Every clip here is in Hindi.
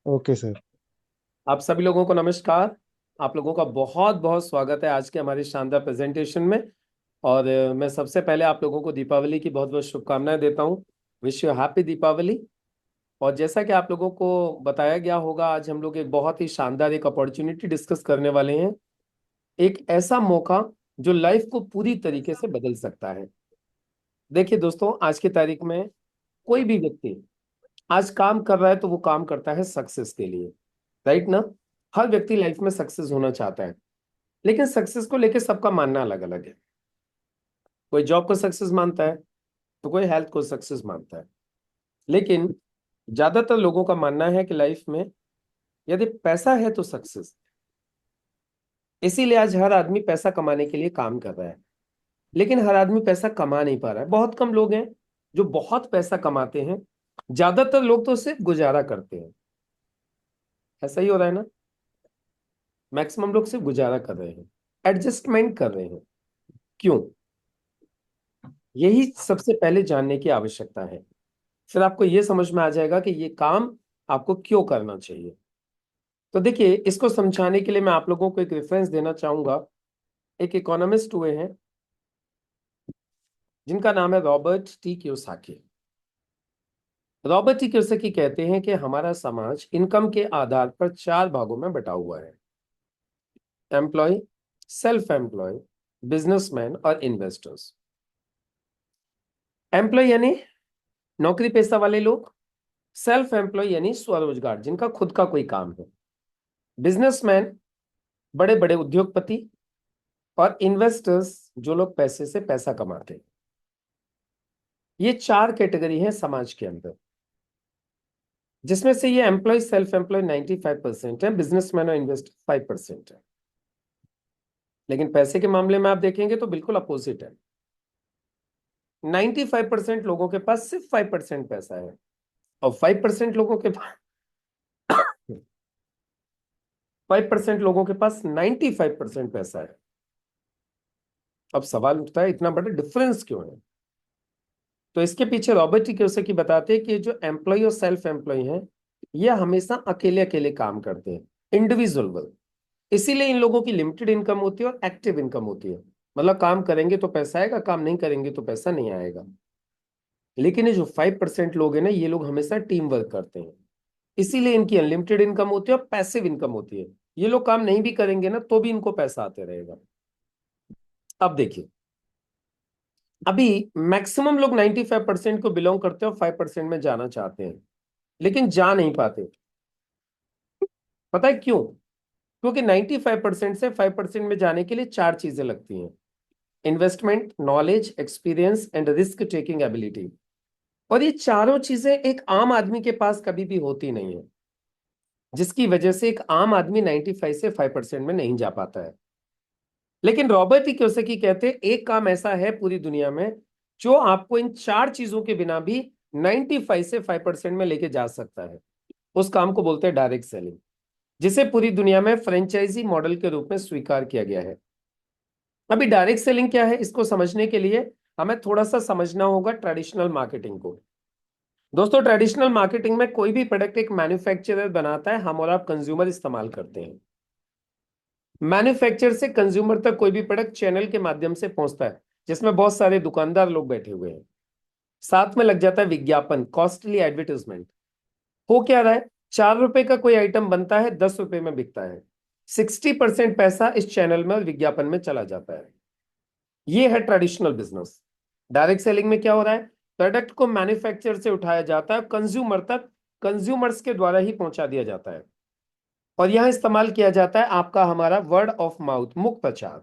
Okay sir. आप सभी लोगों को नमस्कार। आप लोगों का बहुत बहुत स्वागत है आज के हमारे शानदार प्रेजेंटेशन में। और मैं सबसे पहले आप लोगों को दीपावली की बहुत बहुत शुभकामनाएं देता हूं। Wish you happy Deepavali. और जैसा कि आप लोगों को बताया गया होगा, आज हम लोग एक बहुत ही शानदार एक अपॉर्चुनिटी डिस्कस करने वाले हैं। एक ऐसा मौका जो लाइफ को पूरी तरीके से बदल सकता है। देखिए दोस्तों, आज की तारीख में कोई भी व्यक्ति आज काम कर रहा है तो वो काम करता है सक्सेस के लिए। राइट ना। हर व्यक्ति लाइफ में सक्सेस होना चाहता है, लेकिन सक्सेस को लेकर सबका मानना अलग अलग है। कोई जॉब को सक्सेस मानता है, तो कोई हेल्थ को सक्सेस मानता है। लेकिन ज्यादातर लोगों का मानना है कि लाइफ में यदि पैसा है तो सक्सेस। इसीलिए आज हर आदमी पैसा कमाने के लिए काम कर रहा है, लेकिन हर आदमी पैसा कमा नहीं पा रहा है। बहुत कम लोग हैं जो बहुत पैसा कमाते हैं। ज्यादातर लोग तो सिर्फ गुजारा करते हैं। ऐसा ही हो रहा है ना। मैक्सिमम लोग सिर्फ गुजारा कर रहे हैं, एडजस्टमेंट कर रहे हैं। क्यों? यही सबसे पहले जानने की आवश्यकता है। फिर आपको यह समझ में आ जाएगा कि ये काम आपको क्यों करना चाहिए। तो देखिए, इसको समझाने के लिए मैं आप लोगों को एक रेफरेंस देना चाहूंगा। एक इकोनॉमिस्ट हुए हैं जिनका नाम है Robert T Kiyosaki. Robert T Kiyosaki कहते हैं कि हमारा समाज इनकम के आधार पर चार भागों में बटा हुआ है। एम्प्लॉय, सेल्फ एम्प्लॉय, बिजनेसमैन और इन्वेस्टर्स। एम्प्लॉय यानी नौकरी पेशा वाले लोग। सेल्फ एम्प्लॉय यानी स्वरोजगार, जिनका खुद का कोई काम है। बिजनेसमैन, बड़े बड़े उद्योगपति। और इन्वेस्टर्स, जो लोग पैसे से पैसा कमाते हैं। ये चार कैटेगरी है समाज के अंदर, जिसमें से ये एम्प्लॉय सेल्फ एम्प्लॉय 95% है, बिजनेसमैन और इन्वेस्टर 5% है। लेकिन पैसे के मामले में आप देखेंगे तो बिल्कुल अपोजिट है। 95% लोगों के पास सिर्फ 5% पैसा है, और 5% लोगों के पास 5% लोगों के पास 95% पैसा है। अब सवाल उठता है, इतना बड़ा डिफरेंस क्यों है? तो इसके पीछे रॉबर्ट टी कियोसाकी बताते हैं कि जो एम्प्लॉय और सेल्फ एम्प्लॉय हैं, ये हमेशा अकेले अकेले काम करते हैं, इंडिविजुअल वर्क। इसीलिए इन लोगों की लिमिटेड इनकम होती है और एक्टिव इनकम होती है। मतलब काम करेंगे तो पैसा आएगा, काम नहीं करेंगे तो पैसा नहीं आएगा। लेकिन ये जो 5% लोग हैं ना, ये लोग हमेशा टीम वर्क करते हैं। इसीलिए इनकी अनलिमिटेड इनकम होती है और पैसिव इनकम होती है। ये लोग काम नहीं भी करेंगे ना तो भी इनको पैसा आते रहेगा। अब देखिए, अभी मैक्सिमम लोग 95% को बिलोंग करते हैं और 5% में जाना चाहते हैं, लेकिन जा नहीं पाते। पता है क्यों? क्योंकि 95% से 5% में जाने के लिए चार चीजें लगती हैं। Investment, knowledge, experience and risk taking ability. और ये चारों चीजें एक आम आदमी के पास कभी भी होती नहीं है, जिसकी वजह से एक आम आदमी 95 से 5% में नहीं जा पाता है। लेकिन रॉबर्ट टी कियोसाकी कहते हैं एक काम ऐसा है पूरी दुनिया में जो आपको इन चार चीजों के बिना भी 95 से 5% में लेके जा सकता है। उस काम को बोलते हैं डायरेक्ट सेलिंग, जिसे पूरी दुनिया में फ्रेंचाइजी मॉडल के रूप में स्वीकार किया गया है। अभी डायरेक्ट सेलिंग क्या है, इसको समझने के लिए हमें थोड़ा सा समझना होगा ट्रेडिशनल मार्केटिंग को। दोस्तों, ट्रेडिशनल मार्केटिंग में कोई भी प्रोडक्ट एक मैन्युफैक्चरर बनाता है, हम और आप कंज्यूमर इस्तेमाल करते हैं। मैन्युफैक्चर से कंज्यूमर तक कोई भी प्रोडक्ट चैनल के माध्यम से पहुंचता है, जिसमें बहुत सारे दुकानदार लोग बैठे हुए हैं। साथ में लग जाता है विज्ञापन, कॉस्टली एडवर्टीजमेंट। हो क्या रहा है, 4 रुपए का कोई आइटम बनता है, 10 रुपए में बिकता है। 60% पैसा इस चैनल में और विज्ञापन में चला जाता है। ये है ट्रेडिशनल बिजनेस। डायरेक्ट सेलिंग में क्या हो रहा है, प्रोडक्ट को मैन्युफैक्चर से उठाया जाता है, कंज्यूमर तक कंज्यूमर्स के द्वारा ही पहुंचा दिया जाता है। और यहां इस्तेमाल किया जाता है आपका हमारा वर्ड ऑफ माउथ, मुक्त प्रचार।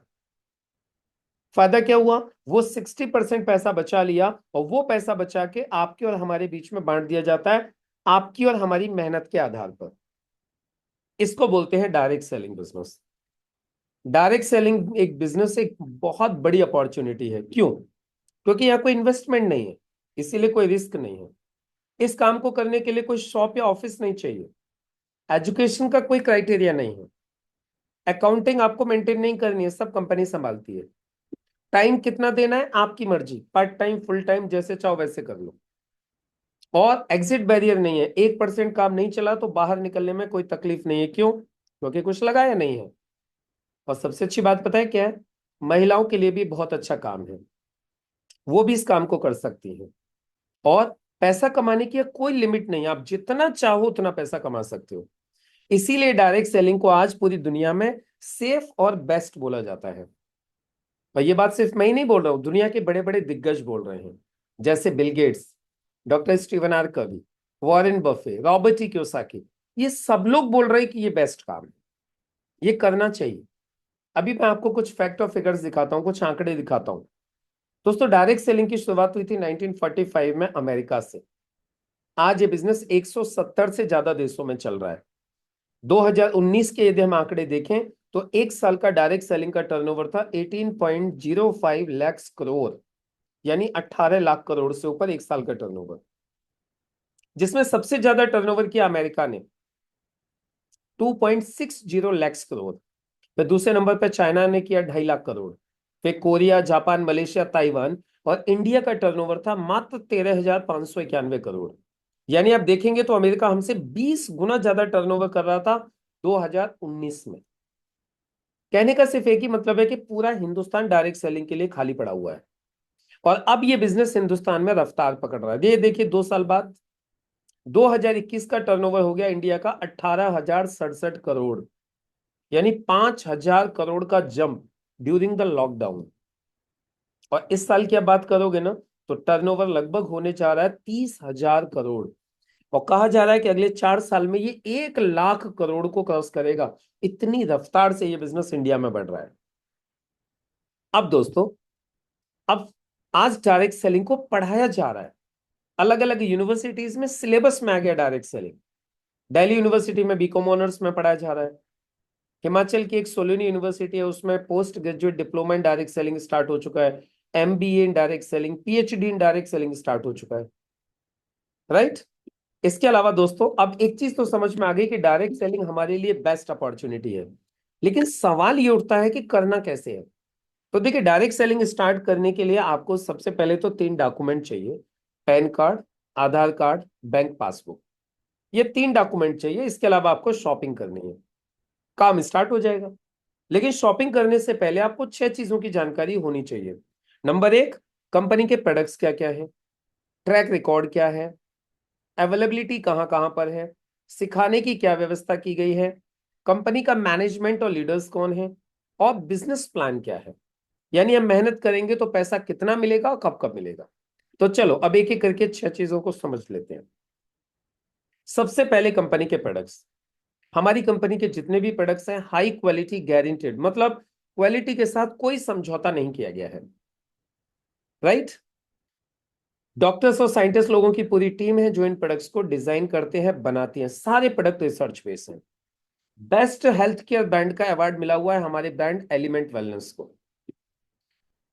फायदा क्या हुआ, वो 60% पैसा बचा लिया, और वो पैसा बचा के आपके और हमारे बीच में बांट दिया जाता है, आपकी और हमारी मेहनत के आधार पर। इसको बोलते हैं direct selling business. Direct selling एक बिजनेस, एक बहुत बड़ी अपॉर्चुनिटी है। क्यों? क्योंकि यहाँ कोई इन्वेस्टमेंट नहीं है, इसीलिए कोई रिस्क नहीं है। इस काम को करने के लिए कोई शॉप या ऑफिस नहीं चाहिए। एजुकेशन का कोई क्राइटेरिया नहीं है। अकाउंटिंग आपको मेंटेन नहीं करनी है, सब कंपनी संभालती है। टाइम कितना देना है आपकी मर्जी, पार्ट टाइम, फुल टाइम, जैसे चाहो वैसे कर लो। और एग्जिट बैरियर नहीं है, 1% काम नहीं चला तो बाहर निकलने में कोई तकलीफ नहीं है। क्यों? क्योंकि कुछ लगाया नहीं है। और सबसे अच्छी बात पता है क्या है? महिलाओं के लिए भी बहुत अच्छा काम है, वो भी इस काम को कर सकती हैं। और पैसा कमाने की कोई लिमिट नहीं है, आप जितना चाहो उतना पैसा कमा सकते हो। इसीलिए डायरेक्ट सेलिंग को आज पूरी दुनिया में सेफ और बेस्ट बोला जाता है। और ये बात सिर्फ मैं ही नहीं बोल रहा हूं, दुनिया के बड़े बड़े दिग्गज बोल रहे हैं, जैसे Bill Gates, doctor Steven R Covey, Warren Buffett, Robert T Kiyosaki. ये सब लोग बोल रहे हैं कि ये बेस्ट काम है, ये करना चाहिए। अभी मैं आपको कुछ फैक्ट और फिगर्स दिखाता हूं, कुछ आंकड़े दिखाता हूं। दोस्तों, डायरेक्ट सेलिंग की शुरुआत हुई थी 1945 में अमेरिका से। आज ये बिजनेस 170 से ज्यादा देशों में चल रहा है। 2019 के यदि हम आंकड़े देखें तो एक साल का डायरेक्ट सेलिंग का टर्नओवर था 18.05 लाख करोड़, यानी 18 लाख करोड़ से ऊपर एक साल का टर्नओवर, जिसमें सबसे ज्यादा टर्नओवर किया अमेरिका ने, 2.60 लाख करोड़। फिर दूसरे नंबर पर चाइना ने किया 2.5 लाख करोड़। फिर कोरिया, जापान, मलेशिया, ताइवान और इंडिया का टर्नओवर था मात्र 13,591 करोड़। यानी आप देखेंगे तो अमेरिका हमसे 20 गुना ज्यादा टर्नओवर कर रहा था 2019 में। कहने का सिर्फ एक ही मतलब है कि पूरा हिंदुस्तान डायरेक्ट सेलिंग के लिए खाली पड़ा हुआ है। और अब ये बिजनेस हिंदुस्तान में रफ्तार पकड़ रहा है। ये देखिए 2 साल बाद 2021 का टर्नओवर हो गया इंडिया का 18,067 करोड़, यानी 5,000 करोड़ का जंप ड्यूरिंग द लॉकडाउन। और इस साल की आप बात करोगे ना तो टर्नओवर लगभग होने जा रहा है 30,000 करोड़। और कहा जा रहा है कि अगले 4 साल में ये 1 लाख करोड़ को क्रॉस करेगा। इतनी रफ्तार से ये बिजनेस इंडिया में बढ़ रहा है। अब दोस्तों, अब आज डायरेक्ट सेलिंग को पढ़ाया जा रहा है, अलग अलग यूनिवर्सिटीज में सिलेबस में आ गया डायरेक्ट सेलिंग। दिल्ली यूनिवर्सिटी में बीकॉम ऑनर्स में पढ़ाया जा रहा है। हिमाचल की एक सोलिनी यूनिवर्सिटी है, उसमें post graduate diploma in direct selling start हो चुका है। MBA in direct selling, PhD in direct selling start हो चुका है। राइट? इसके अलावा दोस्तों, अब एक चीज तो समझ में आ गई कि डायरेक्ट सेलिंग हमारे लिए बेस्ट अपॉर्चुनिटी है। लेकिन सवाल ये उठता है कि करना कैसे है। तो देखिए, डायरेक्ट सेलिंग स्टार्ट करने के लिए आपको सबसे पहले तो 3 डॉक्यूमेंट चाहिए: पैन कार्ड, आधार कार्ड, बैंक पासबुक। ये 3 डॉक्यूमेंट चाहिए। इसके अलावा आपको शॉपिंग करनी है, काम स्टार्ट हो जाएगा। लेकिन शॉपिंग करने से पहले आपको 6 चीजों की जानकारी होनी चाहिए। नंबर 1, कंपनी के प्रोडक्ट्स क्या क्या है, ट्रैक रिकॉर्ड क्या है, अवेलेबिलिटी कहाँ कहाँ पर है, सिखाने की क्या व्यवस्था की गई है, कंपनी का मैनेजमेंट और लीडर्स कौन है, और बिजनेस प्लान क्या है। यानी हम मेहनत करेंगे तो पैसा कितना मिलेगा और कब कब मिलेगा। तो चलो अब एक एक करके 6 चीजों को समझ लेते हैं। सबसे पहले कंपनी के प्रोडक्ट्स। हमारी कंपनी के जितने भी प्रोडक्ट्स हैं हाई क्वालिटी गारंटेड, मतलब क्वालिटी के साथ कोई समझौता नहीं किया गया है। राइट? डॉक्टर्स और साइंटिस्ट लोगों की पूरी टीम है जो इन प्रोडक्ट्स को डिजाइन करते हैं, बनाती हैं। सारे प्रोडक्ट रिसर्च बेस्ड हैं। बेस्ट हेल्थ केयर ब्रांड का अवार्ड मिला हुआ है हमारे ब्रांड एलिमेंट वेलनेस को।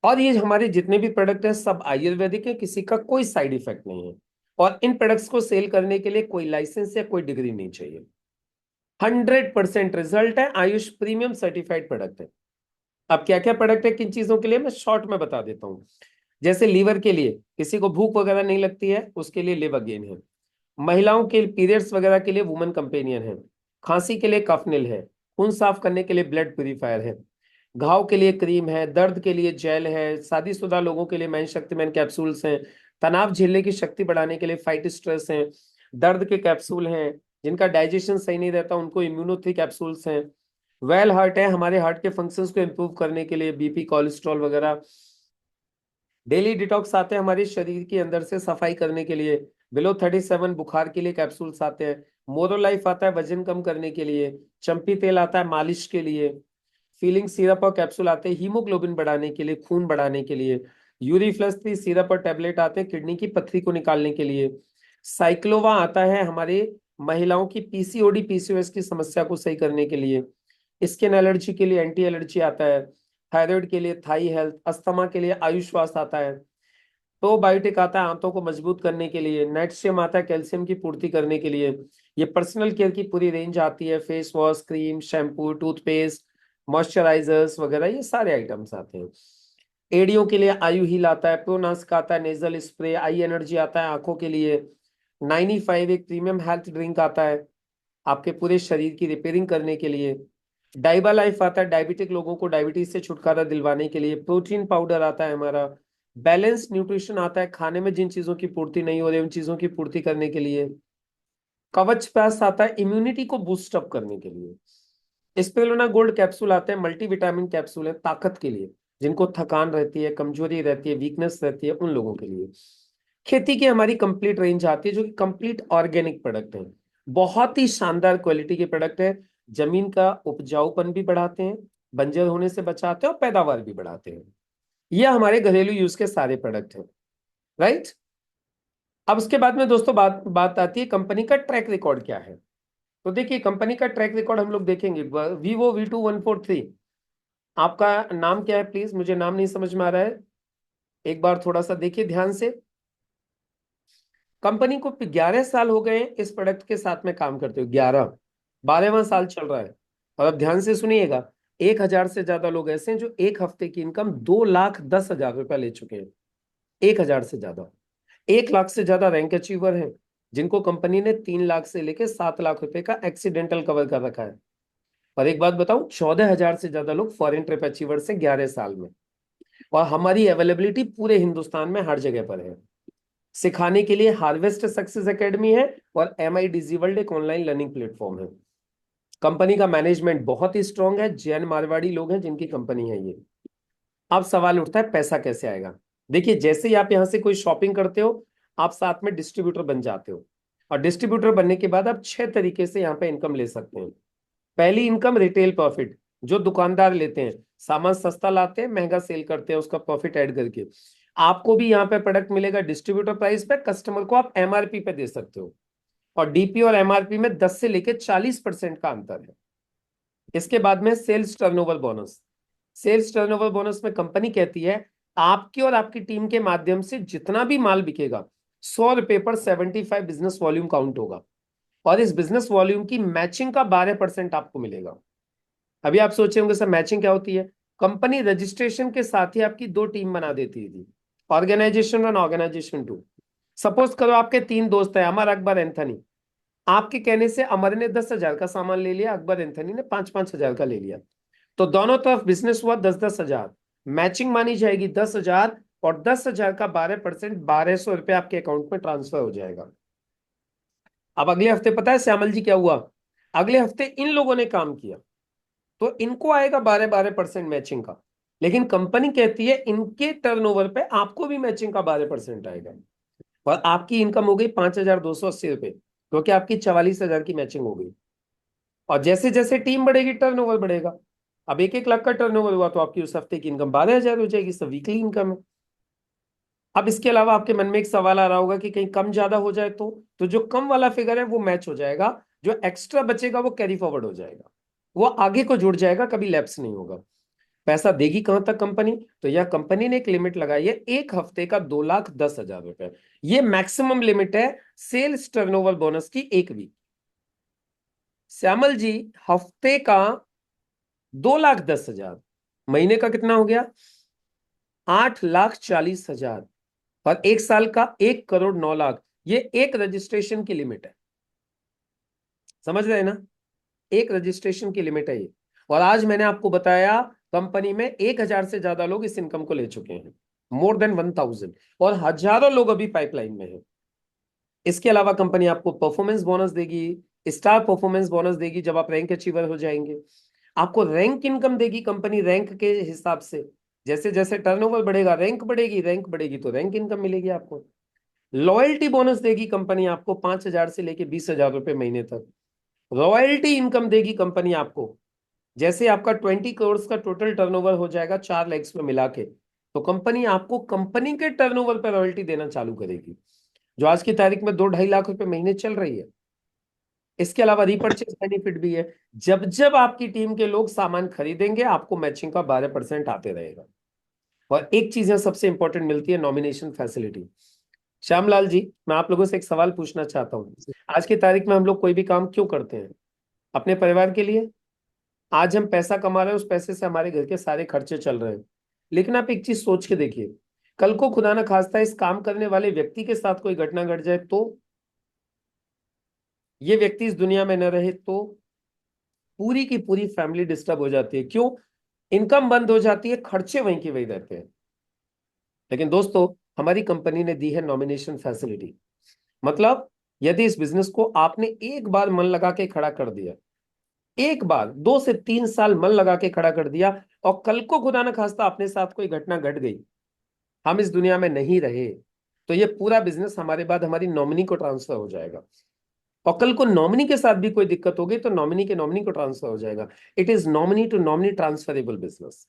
और ये हमारे जितने भी प्रोडक्ट हैं सब आयुर्वेदिक है, किसी का कोई साइड इफेक्ट नहीं है। और इन प्रोडक्ट्स को सेल करने के लिए कोई लाइसेंस या कोई डिग्री नहीं चाहिए। 100% रिजल्ट है, आयुष प्रीमियम सर्टिफाइड प्रोडक्ट है। अब क्या क्या प्रोडक्ट है किन चीजों के लिए, मैं शॉर्ट में बता देता हूँ। जैसे लीवर के लिए, किसी को भूख वगैरह नहीं लगती है उसके लिए लिव अगेन है। महिलाओं के पीरियड्स वगैरह के लिए वुमेन कंपेनियन है। खांसी के लिए कफनिल है। खून साफ करने के लिए ब्लड प्यूरिफायर है। घाव के लिए क्रीम है। दर्द के लिए जेल है। शादीशुदा लोगों के लिए मैन शक्तिमैन कैप्सूल्स हैं। तनाव झेलने की शक्ति बढ़ाने के लिए फाइट स्ट्रेस हैं। दर्द के कैप्सूल हैं। जिनका डाइजेशन सही नहीं रहता उनको इम्यूनोथ्री कैप्सूल्स हैं। वेल हार्ट है, हमारे हार्ट के फंक्शंस को इंप्रूव करने के लिए, बीपी, कोलेस्ट्रॉल वगैरह। डेली डिटॉक्स आते हैं हमारे शरीर के अंदर से सफाई करने के लिए। बिलो 37 बुखार के लिए कैप्सूल्स आते हैं। मोरो लाइफ आता है वजन कम करने के लिए। चंपी तेल आता है मालिश के लिए। फीलिंग सिरप और कैप्सूल आते हैं हीमोग्लोबिन बढ़ाने के लिए, खून बढ़ाने के लिए। यूरिफ्लस 3 सिरप और टेबलेट आते हैं किडनी की पथरी को निकालने के लिए। साइक्लोवा आता है हमारे महिलाओं की पीसीओडी पीसीओएस की समस्या को सही करने के लिए। स्किन एलर्जी के लिए एंटी एलर्जी आता है। थायराइड के लिए थाई हेल्थ। अस्थमा के लिए आयुष स्वास्थ्य आता है। प्रोबायोटिक आता है आंतों को मजबूत करने के लिए। नेटशियम आता है कैल्शियम की पूर्ति करने के लिए। ये पर्सनल केयर की पूरी रेंज आती है, face wash, cream, shampoo, toothpaste, moisturisers वगैरह, ये सारे आइटम्स आते हैं। एड़ियों के लिए आयु हील आता है। प्रोनास्क आता है नेजल स्प्रे। आई एनर्जी आता है आंखों के लिए। 95 एक प्रीमियम हेल्थ ड्रिंक आता है आपके पूरे शरीर की रिपेयरिंग करने के लिए। डाइबा लाइफ आता है डायबिटिक लोगों को डायबिटीज से छुटकारा दिलवाने के लिए। प्रोटीन पाउडर आता है हमारा। बैलेंस न्यूट्रिशन आता है खाने में जिन चीजों की पूर्ति नहीं हो रही उन चीजों की पूर्ति करने के लिए। कवच प्लस आता है इम्यूनिटी को बूस्ट अप करने के लिए। स्पेरुलिना गोल्ड कैप्सूल आते हैं मल्टीविटामिन कैप्सूल है ताकत के लिए, जिनको थकान रहती है, कमजोरी रहती है, वीकनेस रहती है, उन लोगों के लिए। खेती की हमारी कंप्लीट रेंज आती है जो कि कंप्लीट ऑर्गेनिक प्रोडक्ट है, बहुत ही शानदार क्वालिटी के प्रोडक्ट है। जमीन का उपजाऊपन भी बढ़ाते हैं, बंजर होने से बचाते हैं और पैदावार भी बढ़ाते हैं। ये हमारे घरेलू यूज के सारे प्रोडक्ट हैं, राइट। अब उसके बाद में दोस्तों बात बात आती है कंपनी का ट्रैक रिकॉर्ड क्या है। तो देखिए कंपनी का ट्रैक रिकॉर्ड हम लोग देखेंगे। Vivo V2143, आपका नाम क्या है प्लीज, मुझे नाम नहीं समझ में आ रहा है, एक बार थोड़ा सा देखिए ध्यान से। कंपनी को 11 साल हो गए इस प्रोडक्ट के साथ में काम करते हुए, 12वां साल चल रहा है। और अब ध्यान से सुनिएगा, 1,000 से ज्यादा लोग ऐसे हैं जो एक हफ्ते की इनकम 2,10,000 रुपया ले चुके हैं। 1,000 से ज्यादा, 1 लाख से ज्यादा रैंक अचीवर हैं जिनको कंपनी ने 3 लाख से लेकर 7 लाख रुपए का एक्सीडेंटल कवर कर रखा है। और एक बात बताऊं, 14,000 से ज्यादा लोग फॉरेन ट्रिप अचीवर से 11 साल में। और हमारी अवेलेबिलिटी पूरे हिंदुस्तान में हर जगह पर है। सिखाने के लिए हार्वेस्ट सक्सेस एकेडमी है और MIDZ वर्ल्ड एक ऑनलाइन लर्निंग प्लेटफॉर्म है। कंपनी का मैनेजमेंट बहुत ही स्ट्रांग है, जैन मारवाड़ी लोग हैं जिनकी कंपनी है ये। अब सवाल उठता है पैसा कैसे आएगा। देखिए जैसे ही आप यहां से कोई शॉपिंग करते हो आप साथ में डिस्ट्रीब्यूटर बन जाते हो, और डिस्ट्रीब्यूटर बनने के बाद आप 6 तरीके से यहाँ पे इनकम ले सकते हैं। पहली इनकम रिटेल प्रॉफिट, जो दुकानदार लेते हैं, सामान सस्ता लाते हैं महंगा सेल करते हैं, उसका प्रॉफिट ऐड करके आपको भी यहाँ पे प्रोडक्ट मिलेगा डिस्ट्रीब्यूटर प्राइस पे, कस्टमर को आप MRP पे दे सकते हो। और DP और MRP में 10 से लेकर 40% का अंतर है। इसके बाद में sales turnover bonus. Sales turnover bonus में कंपनी कहती है आपकी और आपकी टीम के माध्यम से जितना भी माल बिकेगा 100 रुपए पर 75 बिजनेस वॉल्यूम काउंट होगा, और इस बिजनेस वॉल्यूम की मैचिंग का 12% आपको मिलेगा। अभी आप सोचे होंगे सर मैचिंग क्या होती है। कंपनी रजिस्ट्रेशन के साथ ही आपकी 2 टीम बना देती थी, ऑर्गेनाइजेशन 1, ऑर्गेनाइजेशन 2। सपोज करो आपके 3 दोस्त हैं, अमर, अकबर, एंथनी। आपके कहने से अमर ने 10,000 का सामान ले लिया, अकबर एंथनी ने 5-5 हजार का ले लिया, तो दोनों तरफ बिजनेस हुआ 10-10 हजार। मैचिंग मानी जाएगी 10,000, और 10,000 का 12%, 1,200 रुपए आपके अकाउंट में ट्रांसफर हो जाएगा। अब अगले हफ्ते पता है श्यामल जी क्या हुआ, अगले हफ्ते इन लोगों ने काम किया तो इनको आएगा 12-12% मैचिंग का, लेकिन कंपनी कहती है इनके टर्नओवर पे आपको भी मैचिंग का 12% आएगा। और आपकी इनकम हो गई 5,280 रुपए, क्योंकि आपकी 44,000 की मैचिंग हो गई। और जैसे जैसे टीम बढ़ेगी टर्नओवर बढ़ेगा। अब 1-1 लाख का टर्नओवर हुआ तो आपकी उस हफ्ते की इनकम 12,000 हो जाएगी, सब वीकली इनकम है। अब इसके अलावा आपके मन में एक सवाल आ रहा होगा कि कहीं कम ज्यादा हो जाए तो जो कम वाला फिगर है वो मैच हो जाएगा, जो एक्स्ट्रा बचेगा वो कैरी फॉरवर्ड हो जाएगा, वो आगे को जुड़ जाएगा, कभी लैप्स नहीं होगा। पैसा देगी कहां तक कंपनी, तो यह कंपनी ने एक लिमिट लगाई है, एक हफ्ते का 2,10,000 रुपए, ये मैक्सिमम लिमिट है सेल्स टर्नओवर बोनस की, एक वीक। श्यामल जी, हफ्ते का 2,10,000, महीने का कितना हो गया, 8,40,000, और एक साल का 1,09,00,000। ये एक रजिस्ट्रेशन की लिमिट है, समझ रहे हैं ना, एक रजिस्ट्रेशन की लिमिट है ये। और आज मैंने आपको बताया कंपनी में 1,000 से ज्यादा लोग इस इनकम को ले चुके हैं, मोर देन 1,000, और हजारों लोग अभी पाइपलाइन में हैं। इसके अलावा कंपनी आपको परफॉर्मेंस बोनस देगी, स्टार परफॉर्मेंस बोनस देगी जब आप रैंक अचीवर हो जाएंगे। आपको रैंक इनकम देगी कंपनी रैंक के हिसाब से, जैसे जैसे टर्नओवर बढ़ेगा रैंक बढ़ेगी, रैंक बढ़ेगी तो रैंक इनकम मिलेगी आपको। लॉयल्टी बोनस देगी कंपनी आपको 5,000 से लेके 20,000 रुपए महीने तक। रॉयल्टी इनकम देगी कंपनी आपको, जैसे आपका 20 करोड़ का टोटल टर्नओवर हो जाएगा 4 लेग्स में मिला के, तो कंपनी आपको कंपनी के टर्नओवर पर रॉयल्टी देना चालू करेगी, जो आज की तारीख में 2-2.5 लाख रुपए महीने चल रही है। इसके अलावा रीपर्चेज बेनिफिट भी है, जब जब आपकी टीम के लोग सामान खरीदेंगे आपको मैचिंग का 12% आते रहेगा। और एक चीज है सबसे इंपॉर्टेंट मिलती है, नॉमिनेशन फैसिलिटी। श्यामलाल जी, मैं आप लोगों से एक सवाल पूछना चाहता हूँ, आज की तारीख में हम लोग कोई भी काम क्यों करते हैं, अपने परिवार के लिए। आज हम पैसा कमा रहे हैं, उस पैसे से हमारे घर के सारे खर्चे चल रहे हैं, लेकिन आप एक चीज सोच के देखिए, कल को खुदा ना खास्ता इस काम करने वाले व्यक्ति के साथ कोई घटना घट जाए तो ये व्यक्ति इस दुनिया में न रहे तो पूरी की पूरी फैमिली डिस्टर्ब हो जाती है। क्यों? इनकम बंद हो जाती है, खर्चे वहीं के वहीं रहते हैं। लेकिन दोस्तों, हमारी कंपनी ने दी है नॉमिनेशन फैसिलिटी। मतलब यदि इस बिजनेस को आपने एक बार मन लगा के खड़ा कर दिया, एक बार 2 से 3 साल मन लगा के खड़ा कर दिया, और कल को खुदा न खास्ता अपने साथ कोई घटना घट गई, हम इस दुनिया में नहीं रहे, तो ये पूरा बिजनेस हमारे बाद हमारी नॉमिनी को ट्रांसफर हो जाएगा। और कल को नॉमिनी के साथ भी कोई दिक्कत होगी तो नॉमिनी के नॉमिनी को ट्रांसफर हो जाएगा। It is nominee to nominee transferable business.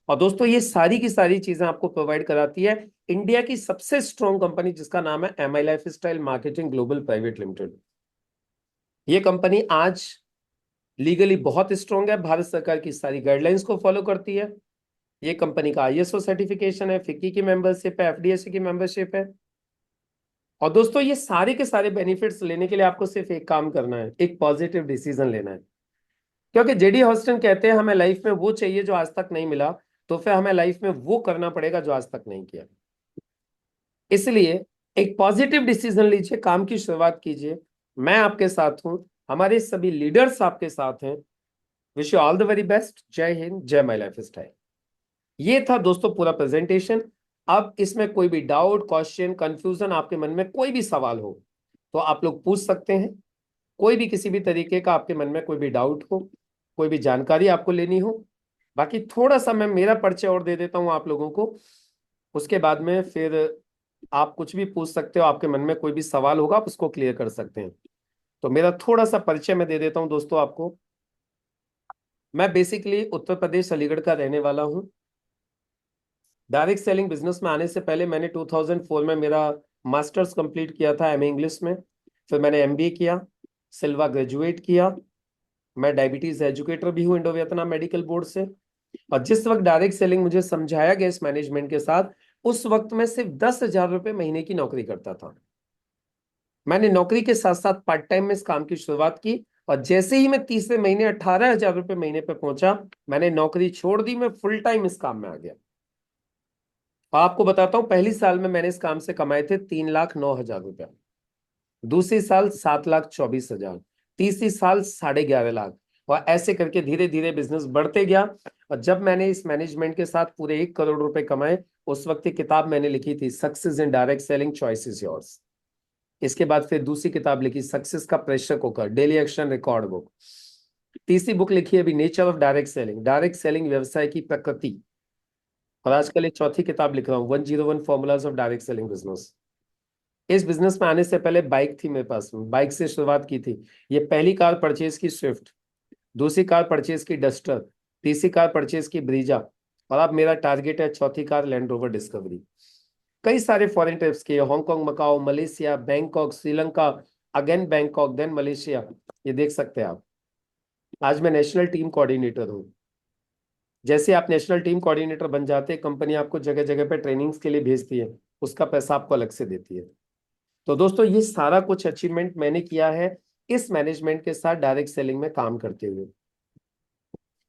और दोस्तों, ये सारी की सारी चीजें आपको प्रोवाइड कराती है इंडिया की सबसे स्ट्रॉन्ग कंपनी, जिसका नाम है MI life style marketing global private limited. ये कंपनी आज लीगली बहुत स्ट्रॉन्ग है, भारत सरकार की सारी गाइडलाइंस को फॉलो करती है। ये कंपनी का आईएसओ सर्टिफिकेशन है, फिक्की की मेंबरशिप है, एफडीएससी की मेंबरशिप है। और दोस्तों, ये सारे के सारे बेनिफिट्स लेने के लिए आपको सिर्फ एक काम करना है, एक पॉजिटिव डिसीजन लेना है। क्योंकि जेडी हॉस्टन कहते हैं हमें लाइफ में वो चाहिए जो आज तक नहीं मिला, तो फिर हमें लाइफ में वो करना पड़ेगा जो आज तक नहीं किया। इसलिए एक पॉजिटिव डिसीजन लीजिए, काम की शुरुआत कीजिए। मैं आपके साथ हूं, हमारे सभी लीडर्स आपके साथ हैं। Wish you all the very best. जय हिंद, जय माई लाइफ स्टाइल। ये था दोस्तों पूरा प्रेजेंटेशन। अब इसमें कोई भी डाउट, क्वेश्चन, कंफ्यूजन, आपके मन में कोई भी सवाल हो तो आप लोग पूछ सकते हैं। कोई भी किसी भी तरीके का आपके मन में कोई भी डाउट हो, कोई भी जानकारी आपको लेनी हो। बाकी थोड़ा सा मैं मेरा परिचय और दे देता हूं आप लोगों को, उसके बाद में फिर आप कुछ भी पूछ सकते हो। आपके मन में कोई भी सवाल होगा आप उसको क्लियर कर सकते हैं। तो मेरा थोड़ा सा परिचय मैं दे देता हूं दोस्तों आपको। मैं बेसिकली उत्तर प्रदेश अलीगढ़ का रहने वाला हूं। डायरेक्ट सेलिंग बिजनेस में आने से पहले मैंने 2004 में मेरा मास्टर्स कंप्लीट किया था एमए इंग्लिश में। फिर मैंने एमबीए किया, सिल्वा ग्रेजुएट किया। मैं डायबिटीज एजुकेटर भी हूँ इंडो वियतनाम मेडिकल बोर्ड से। और जिस वक्त डायरेक्ट सेलिंग मुझे समझाया गया इस मैनेजमेंट के साथ, उस वक्त मैं सिर्फ 10,000 रुपये महीने की नौकरी करता था। मैंने नौकरी के साथ साथ पार्ट टाइम में इस काम की शुरुआत की, और जैसे ही मैं तीसरे महीने 18,000 रुपये महीने पे पहुंचा, मैंने नौकरी छोड़ दी, मैं फुल टाइम इस काम में आ गया। आपको बताता हूं, पहली साल में मैंने इस काम से कमाए थे 3,09,000 रुपया, दूसरी साल 7,24,000, तीसरी साल 11,5 लाख, और ऐसे करके धीरे धीरे बिजनेस बढ़ते गया। और जब मैंने इस मैनेजमेंट के साथ पूरे 1 करोड़ रुपए कमाए, उस वक्त एक किताब मैंने लिखी थी, success in direct selling, choice is yours. इसके बाद फिर दूसरी किताब लिखी, सक्सेस का pressure cooker, daily action record book. तीसरी बुक लिखी है अभी, नेचर ऑफ डायरेक्ट सेलिंग व्यवसाय की प्रकृति। और आजकल एक चौथी किताब लिख रहा हूँ, 101 formulas of direct selling business. इस बिजनेस में आने से पहले बाइक थी मेरे पास, बाइक से शुरुआत की थी। ये पहली कार परचेज की स्विफ्ट, दूसरी कार परचेज की डस्टर, तीसरी कार परचेज की ब्रीजा, और अब मेरा टारगेट है चौथी कार लैंड रोवर डिस्कवरी। कई सारे फॉरेन ट्रिप्स किए, Hong Kong, Macau, Malaysia, Bangkok, Sri Lanka, again Bangkok, then Malaysia. ये देख सकते हैं आप। आज मैं नेशनल टीम कोऑर्डिनेटर हूँ। जैसे आप नेशनल टीम कोऑर्डिनेटर बन जाते हैं, कंपनी आपको जगह जगह पे ट्रेनिंग्स के लिए भेजती है, उसका पैसा आपको अलग से देती है। तो दोस्तों, ये सारा कुछ अचीवमेंट मैंने किया है इस मैनेजमेंट के साथ डायरेक्ट सेलिंग में काम करते हुए।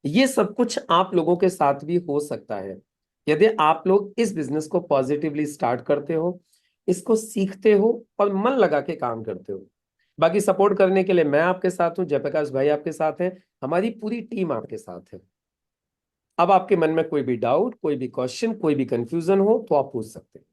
ये सब कुछ आप लोगों के साथ भी हो सकता है यदि आप लोग इस बिजनेस को पॉजिटिवली स्टार्ट करते हो, इसको सीखते हो और मन लगा के काम करते हो। बाकी सपोर्ट करने के लिए मैं आपके साथ हूं, जयप्रकाश भाई आपके साथ हैं, हमारी पूरी टीम आपके साथ है। अब आपके मन में कोई भी डाउट, कोई भी क्वेश्चन, कोई भी कंफ्यूजन हो तो आप पूछ सकते हैं।